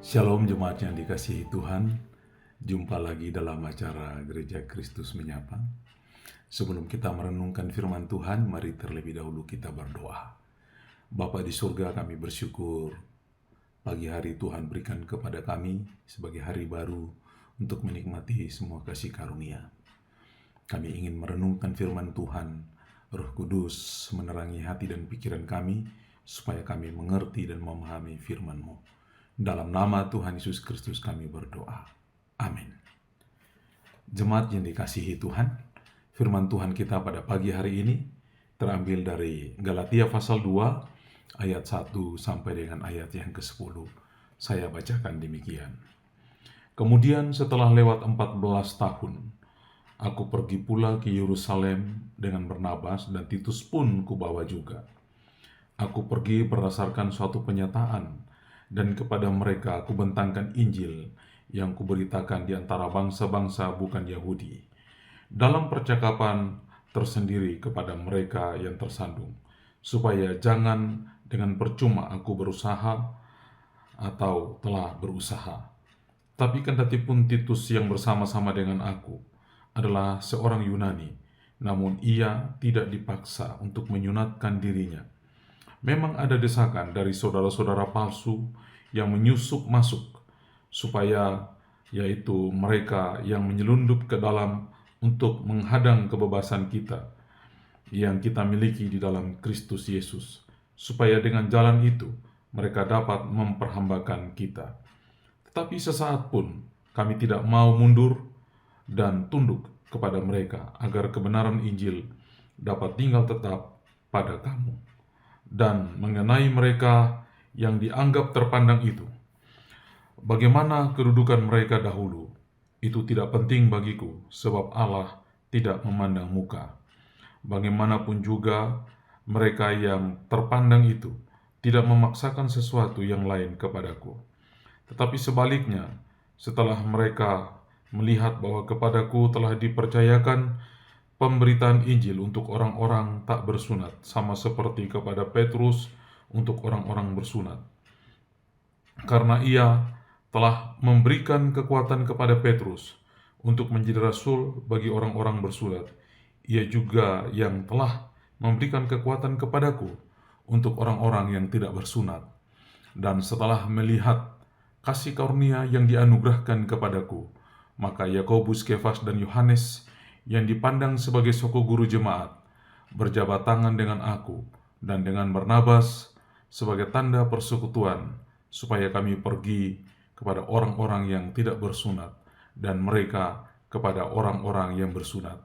Shalom jemaat yang dikasihi Tuhan. Jumpa lagi dalam acara Gereja Kristus Menyapa. Sebelum kita merenungkan firman Tuhan, mari terlebih dahulu kita berdoa. Bapa di surga, kami bersyukur pagi hari Tuhan berikan kepada kami sebagai hari baru untuk menikmati semua kasih karunia. Kami ingin merenungkan firman Tuhan. Roh Kudus menerangi hati dan pikiran kami supaya kami mengerti dan memahami firman-Mu. Dalam nama Tuhan Yesus Kristus kami berdoa. Amin. Jemaat yang dikasihi Tuhan, firman Tuhan kita pada pagi hari ini terambil dari Galatia pasal 2 ayat 1 sampai dengan ayat yang ke-10. Saya bacakan demikian. Kemudian setelah lewat 14 tahun, aku pergi pula ke Yerusalem dengan Barnabas dan Titus pun kubawa juga. Aku pergi berdasarkan suatu penyataan, dan kepada mereka aku bentangkan Injil yang kuberitakan di antara bangsa-bangsa bukan Yahudi, dalam percakapan tersendiri kepada mereka yang tersandung, supaya jangan dengan percuma aku berusaha atau telah berusaha. Tapi kendati pun Titus yang bersama-sama dengan aku adalah seorang Yunani, namun ia tidak dipaksa untuk menyunatkan dirinya. Memang ada desakan dari saudara-saudara palsu yang menyusup masuk, supaya yaitu mereka yang menyelundup ke dalam untuk menghadang kebebasan kita yang kita miliki di dalam Kristus Yesus, supaya dengan jalan itu mereka dapat memperhambakan kita. Tetapi sesaat pun kami tidak mau mundur dan tunduk kepada mereka, agar kebenaran Injil dapat tinggal tetap pada kamu. Dan mengenai mereka yang dianggap terpandang itu, bagaimana kedudukan mereka dahulu, itu tidak penting bagiku, sebab Allah tidak memandang muka. Bagaimanapun juga mereka yang terpandang itu tidak memaksakan sesuatu yang lain kepadaku. Tetapi sebaliknya, setelah mereka melihat bahwa kepadaku telah dipercayakan pemberitaan Injil untuk orang-orang tak bersunat, sama seperti kepada Petrus untuk orang-orang bersunat. Karena ia telah memberikan kekuatan kepada Petrus untuk menjadi rasul bagi orang-orang bersunat, ia juga yang telah memberikan kekuatan kepadaku untuk orang-orang yang tidak bersunat. Dan setelah melihat kasih karunia yang dianugerahkan kepadaku, maka Yakobus, Kefas, dan Yohanes yang dipandang sebagai soko guru jemaat berjabat tangan dengan aku dan dengan Barnabas sebagai tanda persekutuan, supaya kami pergi kepada orang-orang yang tidak bersunat dan mereka kepada orang-orang yang bersunat.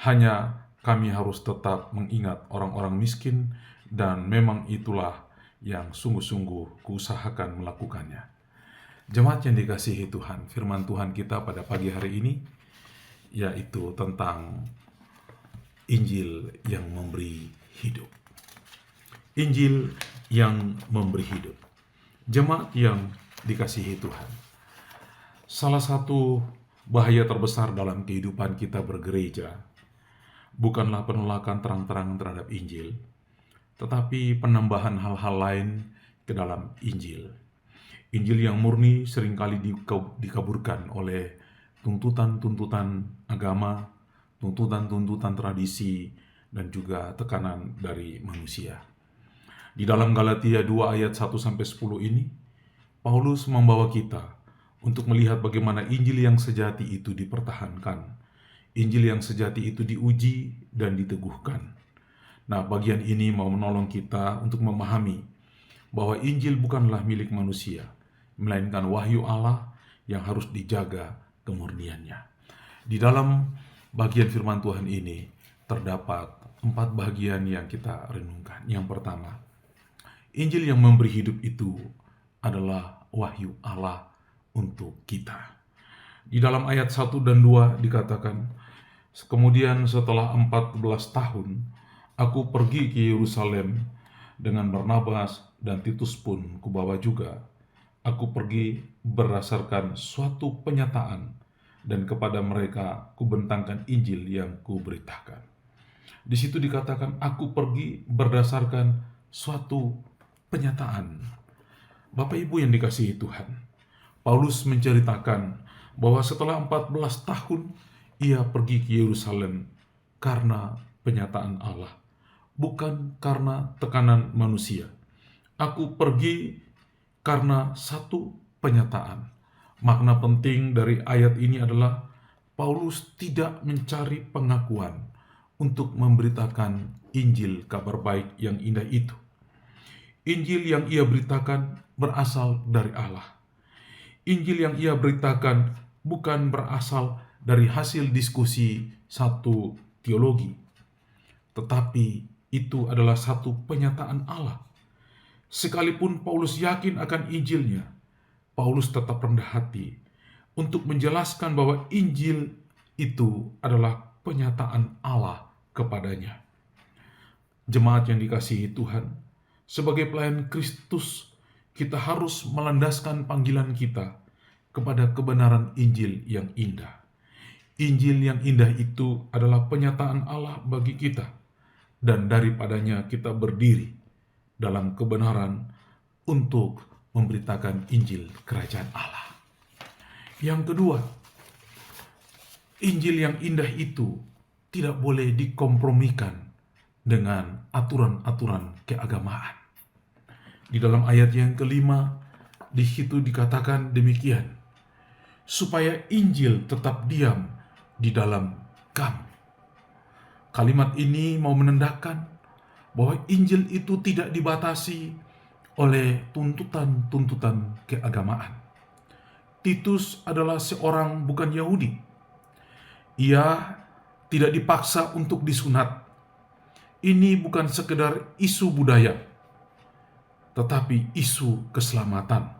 Hanya kami harus tetap mengingat orang-orang miskin, dan memang itulah yang sungguh-sungguh kuusahakan melakukannya. Jemaat yang dikasihi Tuhan, firman Tuhan kita pada pagi hari ini yaitu tentang Injil yang memberi hidup. Injil yang memberi hidup. Jemaat yang dikasihi Tuhan, salah satu bahaya terbesar dalam kehidupan kita bergereja bukanlah penolakan terang-terangan terhadap Injil, tetapi penambahan hal-hal lain ke dalam Injil. Injil yang murni seringkali dikaburkan oleh tuntutan-tuntutan agama, tuntutan-tuntutan tradisi, dan juga tekanan dari manusia. Di dalam Galatia 2 ayat 1-10 ini, Paulus membawa kita untuk melihat bagaimana Injil yang sejati itu dipertahankan, Injil yang sejati itu diuji dan diteguhkan. Nah, bagian ini mau menolong kita untuk memahami bahwa Injil bukanlah milik manusia, melainkan wahyu Allah yang harus dijaga kemurniannya. Di dalam bagian firman Tuhan ini terdapat 4 bagian yang kita renungkan. Yang pertama, Injil yang memberi hidup itu adalah wahyu Allah untuk kita. Di dalam ayat 1 dan 2 dikatakan, kemudian setelah 14 tahun, aku pergi ke Yerusalem dengan Barnabas dan Titus pun kubawa juga. Aku pergi berdasarkan suatu penyataan, dan kepada mereka kubentangkan Injil yang kuberitakan. Di situ dikatakan aku pergi berdasarkan suatu penyataan. Bapak Ibu yang dikasihi Tuhan, Paulus menceritakan bahwa setelah 14 tahun ia pergi ke Yerusalem karena penyataan Allah, bukan karena tekanan manusia. Aku pergi karena satu penyataan. Makna penting dari ayat ini adalah Paulus tidak mencari pengakuan untuk memberitakan Injil kabar baik yang indah itu. Injil yang ia beritakan berasal dari Allah. Injil yang ia beritakan bukan berasal dari hasil diskusi satu teologi, tetapi itu adalah satu penyataan Allah. Sekalipun Paulus yakin akan Injilnya, Paulus tetap rendah hati untuk menjelaskan bahwa Injil itu adalah penyataan Allah kepadanya. Jemaat yang dikasihi Tuhan, sebagai pelayan Kristus, kita harus melandaskan panggilan kita kepada kebenaran Injil yang indah. Injil yang indah itu adalah penyataan Allah bagi kita, dan daripadanya kita berdiri dalam kebenaran untuk memberitakan Injil Kerajaan Allah. Yang kedua, Injil yang indah itu tidak boleh dikompromikan dengan aturan-aturan keagamaan. Di dalam ayat yang kelima, di situ dikatakan demikian, supaya Injil tetap diam di dalam kamu. Kalimat ini mau menandakan bahwa Injil itu tidak dibatasi oleh tuntutan-tuntutan keagamaan. Titus adalah seorang bukan Yahudi. Ia tidak dipaksa untuk disunat. Ini bukan sekedar isu budaya, tetapi isu keselamatan.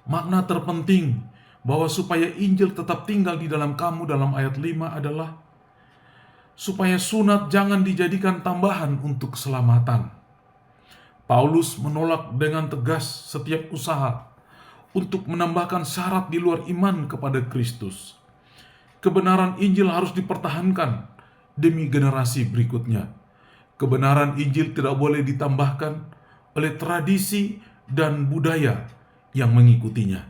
Makna terpenting bahwa supaya Injil tetap tinggal di dalam kamu dalam ayat 5 adalah supaya sunat jangan dijadikan tambahan untuk keselamatan. Paulus menolak dengan tegas setiap usaha untuk menambahkan syarat di luar iman kepada Kristus. Kebenaran Injil harus dipertahankan demi generasi berikutnya. Kebenaran Injil tidak boleh ditambahkan oleh tradisi dan budaya yang mengikutinya.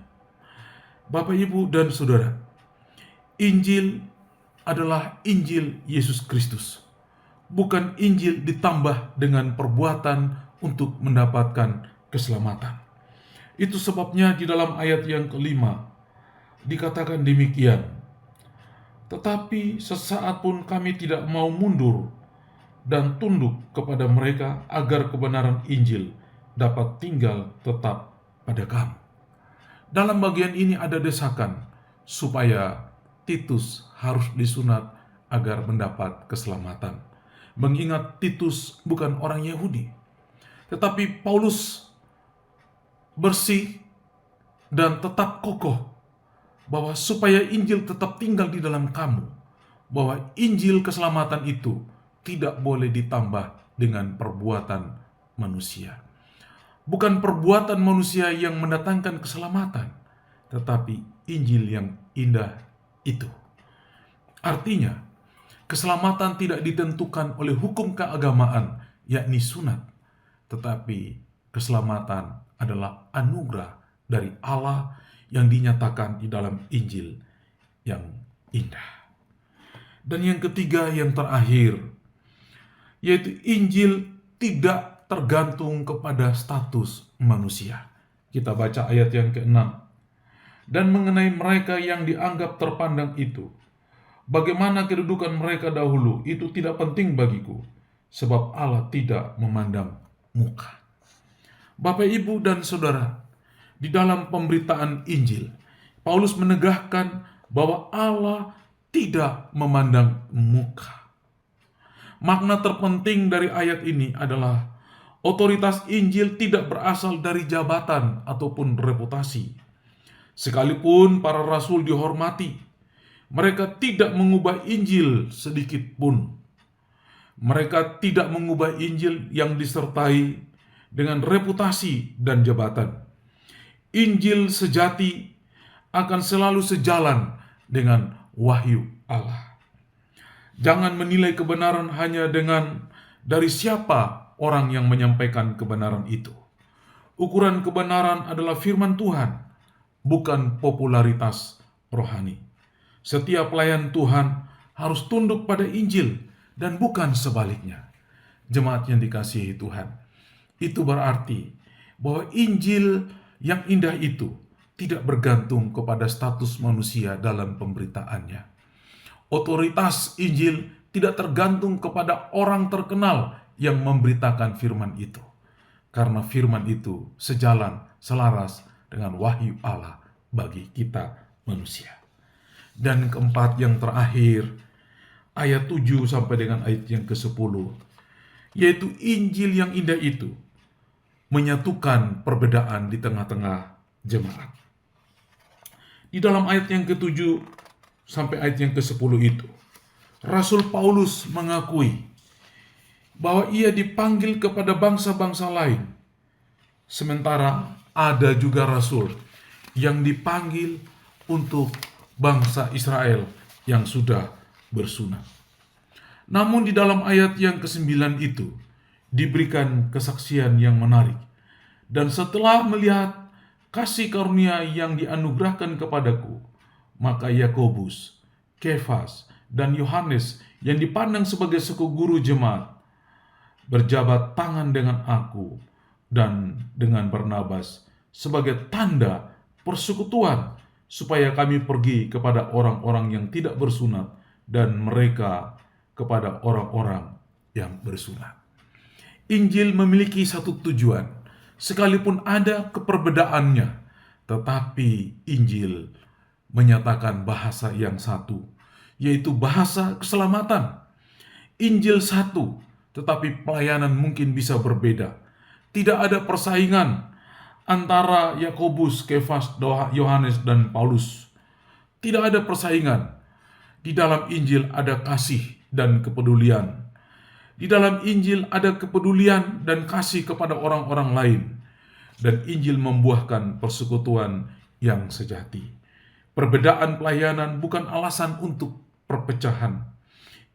Bapak, Ibu, dan Saudara, Injil adalah Injil Yesus Kristus, bukan Injil ditambah dengan perbuatan untuk mendapatkan keselamatan. Itu sebabnya di dalam ayat yang kelima dikatakan demikian, tetapi sesaat pun kami tidak mau mundur dan tunduk kepada mereka agar kebenaran Injil dapat tinggal tetap pada kamu. Dalam bagian ini ada desakan supaya Titus harus disunat agar mendapat keselamatan. Mengingat Titus bukan orang Yahudi, tetapi Paulus bersih dan tetap kokoh bahwa supaya Injil tetap tinggal di dalam kamu, bahwa Injil keselamatan itu tidak boleh ditambah dengan perbuatan manusia. Bukan perbuatan manusia yang mendatangkan keselamatan, tetapi Injil yang indah itu. Artinya, keselamatan tidak ditentukan oleh hukum keagamaan, yakni sunat, tetapi keselamatan adalah anugerah dari Allah yang dinyatakan di dalam Injil yang indah. Dan yang ketiga, yang terakhir, yaitu Injil tidak tergantung kepada status manusia. Kita baca ayat yang ke-6. Dan mengenai mereka yang dianggap terpandang itu, bagaimana kedudukan mereka dahulu, itu tidak penting bagiku, sebab Allah tidak memandang muka. Bapak, Ibu, dan Saudara, di dalam pemberitaan Injil, Paulus menegaskan bahwa Allah tidak memandang muka. Makna terpenting dari ayat ini adalah otoritas Injil tidak berasal dari jabatan ataupun reputasi. Sekalipun para rasul dihormati, mereka tidak mengubah Injil sedikit pun. Mereka tidak mengubah Injil yang disertai dengan reputasi dan jabatan. Injil sejati akan selalu sejalan dengan wahyu Allah. Jangan menilai kebenaran hanya dari siapa orang yang menyampaikan kebenaran itu. Ukuran kebenaran adalah firman Tuhan, bukan popularitas rohani. Setiap pelayan Tuhan harus tunduk pada Injil dan bukan sebaliknya. Jemaat yang dikasihi Tuhan, itu berarti bahwa Injil yang indah itu tidak bergantung kepada status manusia dalam pemberitaannya. Otoritas Injil tidak tergantung kepada orang terkenal yang memberitakan firman itu, karena firman itu sejalan, selaras dengan wahyu Allah bagi kita manusia. Dan keempat, yang terakhir, ayat 7 sampai dengan ayat yang ke-10, yaitu Injil yang indah itu menyatukan perbedaan di tengah-tengah jemaat. Di dalam ayat yang ke-7 sampai ayat yang ke-10 itu, Rasul Paulus mengakui bahwa ia dipanggil kepada bangsa-bangsa lain, sementara ada juga rasul yang dipanggil untuk bangsa Israel yang sudah bersunat. Namun di dalam ayat yang ke-9 itu diberikan kesaksian yang menarik. Dan setelah melihat kasih karunia yang dianugerahkan kepadaku, maka Yakobus, Kefas, dan Yohanes yang dipandang sebagai suku guru jemaat berjabat tangan dengan aku dan dengan Barnabas sebagai tanda persekutuan, supaya kami pergi kepada orang-orang yang tidak bersunat dan mereka kepada orang-orang yang bersunat. Injil memiliki satu tujuan, sekalipun ada keperbedaannya, tetapi Injil menyatakan bahasa yang satu, yaitu bahasa keselamatan. Injil satu, tetapi pelayanan mungkin bisa berbeda. Tidak ada persaingan antara Yakobus, Kefas, Yohanes, dan Paulus. Tidak ada persaingan. Di dalam Injil ada kasih dan kepedulian. Di dalam Injil ada kepedulian dan kasih kepada orang-orang lain. Dan Injil membuahkan persekutuan yang sejati. Perbedaan pelayanan bukan alasan untuk perpecahan.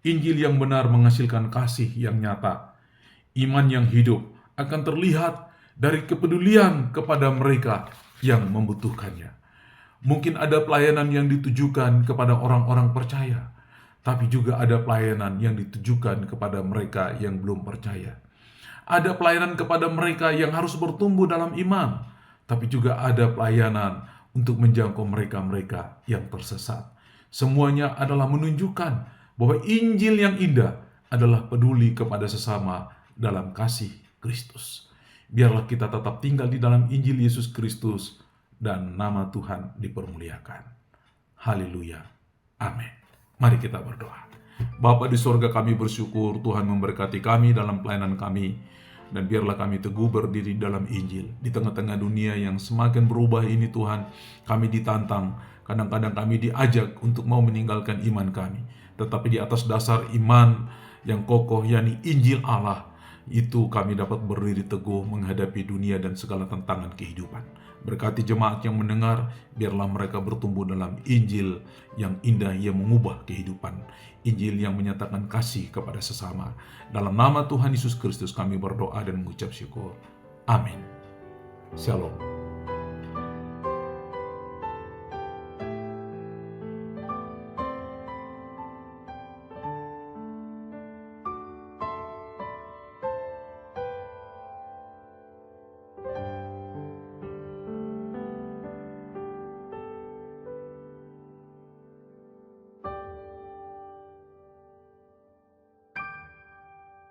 Injil yang benar menghasilkan kasih yang nyata. Iman yang hidup akan terlihat dari kepedulian kepada mereka yang membutuhkannya. Mungkin ada pelayanan yang ditujukan kepada orang-orang percaya, tapi juga ada pelayanan yang ditujukan kepada mereka yang belum percaya. Ada pelayanan kepada mereka yang harus bertumbuh dalam iman, tapi juga ada pelayanan untuk menjangkau mereka-mereka yang tersesat. Semuanya adalah menunjukkan bahwa Injil yang indah adalah peduli kepada sesama dalam kasih Kristus. Biarlah kita tetap tinggal di dalam Injil Yesus Kristus dan nama Tuhan dipermuliakan. Haleluya. Amin. Mari kita berdoa. Bapa di sorga, kami bersyukur Tuhan memberkati kami dalam pelayanan kami, dan biarlah kami teguh berdiri dalam Injil. Di tengah-tengah dunia yang semakin berubah ini Tuhan, kami ditantang, kadang-kadang kami diajak untuk mau meninggalkan iman kami. Tetapi di atas dasar iman yang kokoh, yakni Injil Allah, itu kami dapat berdiri teguh menghadapi dunia dan segala tantangan kehidupan. Berkati jemaat yang mendengar, biarlah mereka bertumbuh dalam Injil yang indah yang mengubah kehidupan. Injil yang menyatakan kasih kepada sesama. Dalam nama Tuhan Yesus Kristus kami berdoa dan mengucap syukur. Amin. Shalom.